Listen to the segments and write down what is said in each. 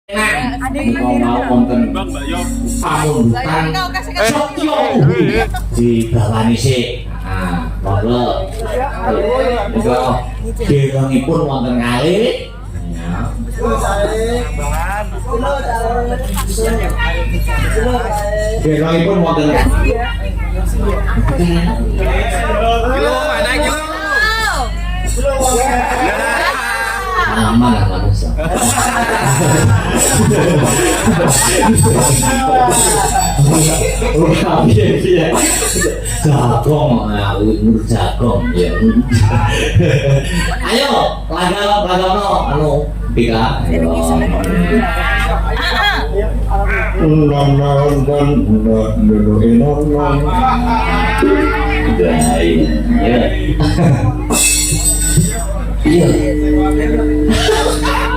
Mau konten pamundutan Sotyo di bawah sih. Nah, monggo. Niku direngipun wonten kalih. Ya. Direngipun wonten kalih. Kilo mana kilo? Aman lah nggak usah. Iya. Jagong, umur jagong ya. Ayo, laga anu Pika. Iya.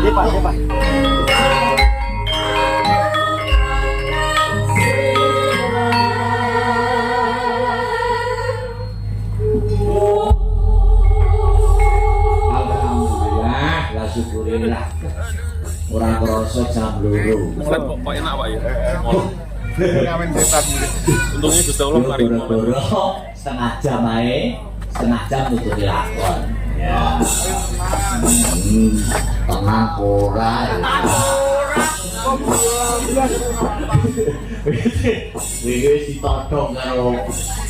Pak. Alhamdulillah, la syukurillah. Orang kerasa jam 2. Mulai kok enak Pak ya. Ngamen setan. Untungnya Gusti Allah mari. Setengah jam ae, setengah jam untuk dilakon. Ya. Tenang ora. Wis ditodong karo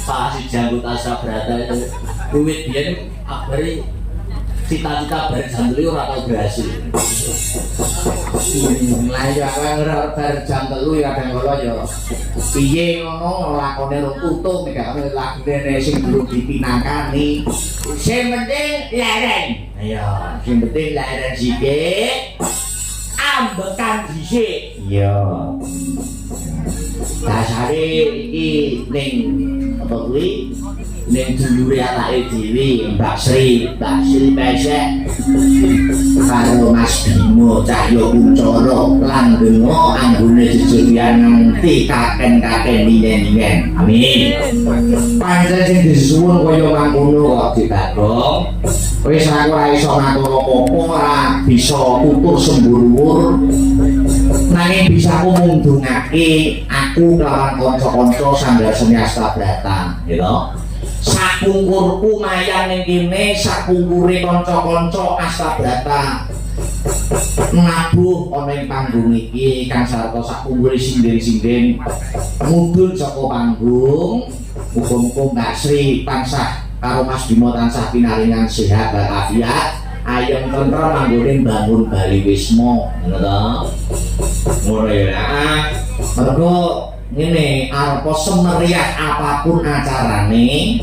Pak Sijanggut Asabrata itu. Kuwit biyen abari cita-cita bar jam 3 ora tau berhasil. Lah ya ora bar jam 3 ya kadang kala ya piye ngono lakone ro tutup nek gak lagune sing durung dipinakani. Sing penting leren. Ayo, sing penting leren sithik. Ambekan dhisik. Iya. Dasare iki ning apa kuwi? Ning dulure anake dhewe Mbak Sri pesek karo Mas Bimo Cahyo Kuncoro lan donga anggone jejerian nganti kaken-kaken linen-linen. Amin. Pancen sing disuwun kaya mangkono kok dibagong. Wis aku ora iso ngatur apa-apa, ora bisa tutur sembur-sembur. Nanging bisa aku mundungake aku kelawan kanca-kanca Sanggar Seni Astabrata, gitu. Sakungkurku mayang ning kene, sakungkure kanca-kanca Astabrata nabuh ana ing panggung iki kang sarta sakungkure sinden-sinden mudhun saka panggung. Muga-muga Mbak Sri tansah karo Mas Bimo tansah pinaringan sehat walafiat, ayem tentrem anggone bangun Bali Wisma, ngono to. Ngono ya. Mergo ngene, arepa semeriah apapun acarane,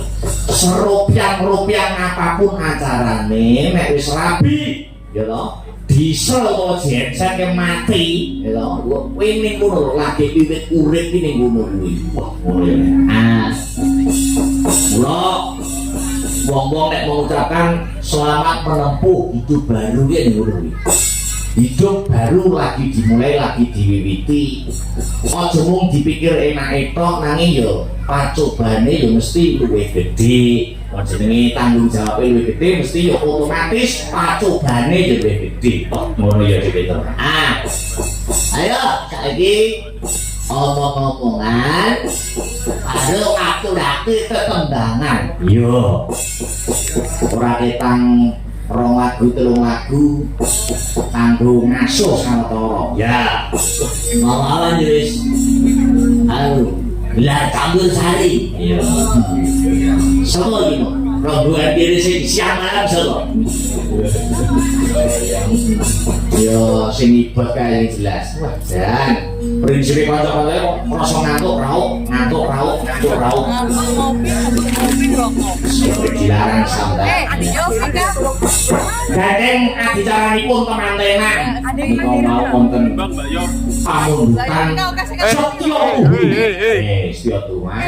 serupiang-rupiang apapun acarane, nek wis rabi, ya to, diesel to genset ke mati, ya to. Kuwi ning ngono lagi wiwit urip iki ning ngono kuwi. Wah, ngono ya. Mula wong-wong nek mengucapkan selamat menempuh hidup baru ya ning ngono kuwi. Hidup baru lagi dimulai, lagi diwiwiti. Aja mung dipikir enak tok, nanging yo pacobane yo mesti luwih gedhe. Jenenge tanggung jawabe luwih gedhe, mesti yo otomatis pacobane yo luwih gedhe. Ngono ya dhewe to. Ayo saiki omong-omongan karo atur-atur tetembangan. Yo. Ora ketang 2 lagu 3 lagu kanggo ngasuh sawetara. Ya. Mawalan wis. Ayo, gelar campur sari. Iya. Sopo iki, Mo? Rombongan diri sing siang malam sopo? Yo sing ibot kae jelas. Wah, jan. Prinsip kanca-kanca kok rasa ngantuk rauk. Ngopi rokok. Dilarang sampean. Dadeng adicaranipun teman-teman. Mau konten pamundutan Sotyo. Setiap rumah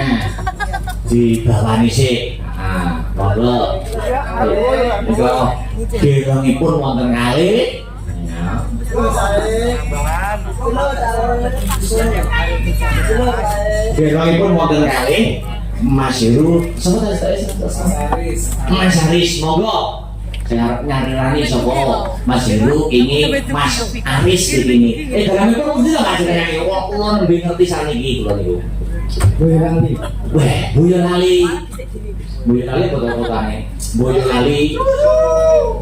di bawah sih. Nah, monggo. Niku direngipun wonten kalih. Ya. Direngipun wonten kalih. Mas Heru, Mas Haris, monggo. Saya nyari sapa Mas Heru ini Mas Aris iki. Dalam itu mesti tak jenenge wong kula nembe ngerti saniki kula niku. Boyolali. Wah, Boyolali. Boyolali kota-kotane. Boyolali.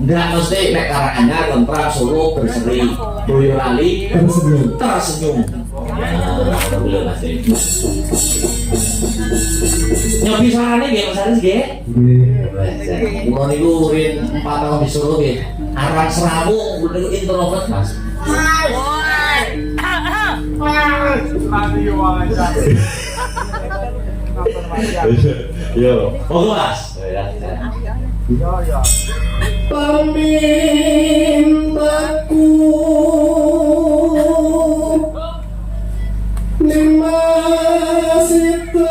Ndak mesti nek Karanganyar, Lemprak, Solo, Berseri. Boyolali tersenyum. Nyobi sarane nggih Mas Aris nggih? Nggih. Kula niku rin 4 tahun di Solo nggih. Arang Serawu niku introvert Mas. Yo, monggo Mas. Ya. Pamintaku lima situasi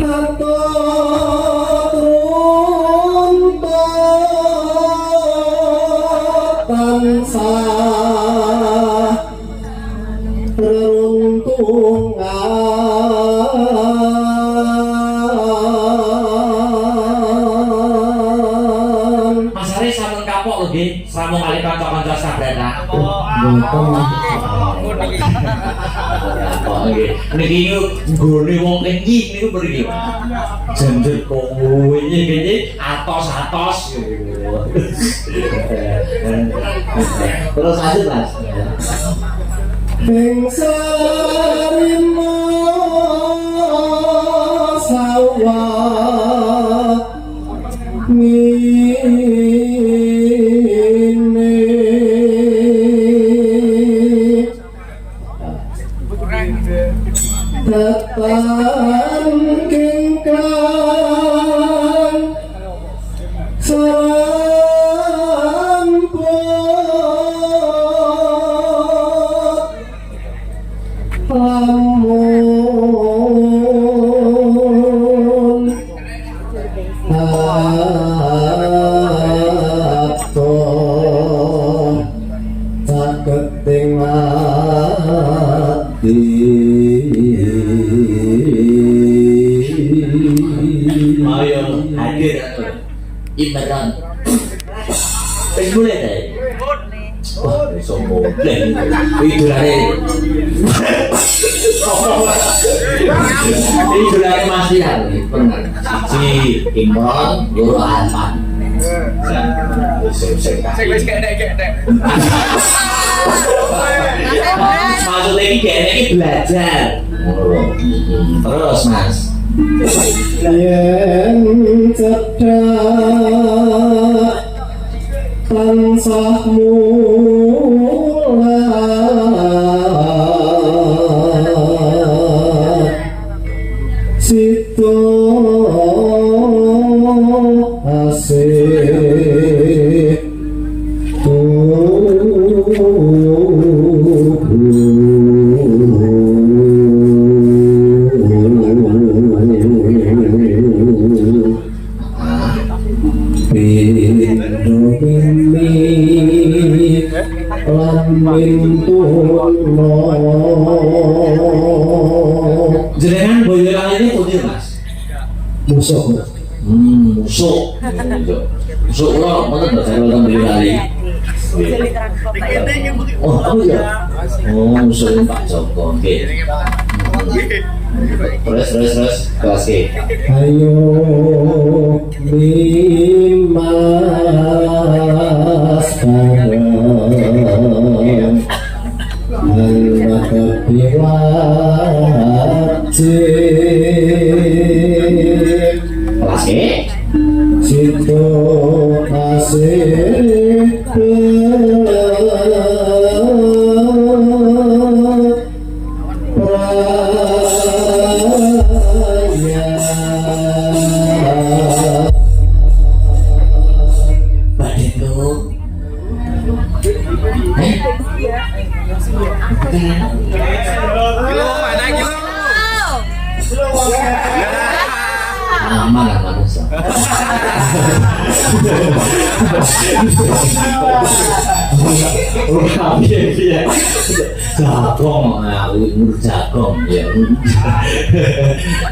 atau runtuh tansah reruntungan. Mas Haris sampun kapok lho nggih, sampun kali kanca-kanca sabrana. Niki nggone wong kenji niku mriki. Jenjer kowe iki atos-atos. Terus lanjut Mas. Ing sarimo sawah Datang kengkang seramput lamun ato saketing ati. Ayo hadir Imran. Wis mulai ta? Wah, sombong. Idolane. Idolane Mas Dian. Si Imran, loro Alpan. Sing wis kene. Maksudnya ini belajar. Terus Mas. Yen cedak tansah mulat sito asih jenengan Boyolali ini pundi Mas? Musuh. Musuh. Musuh kula mboten bahasa kula Boyolali. Oh, aku ya. Oh, musuh Pak Joko. Nggih. Terus kelas ke. Ayo Dimas bareng Allah kepiwajib kelas ke. Situ kasih aman. Piye jagong aku jagong ya.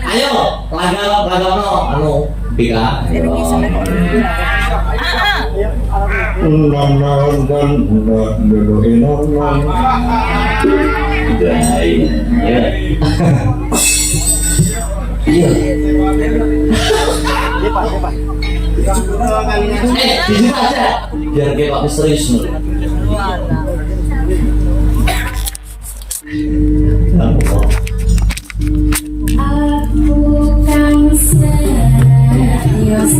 Ayo laga anu Bika. Iya. Di sini aja biar kayak Pak serius nih. Aku kan serius.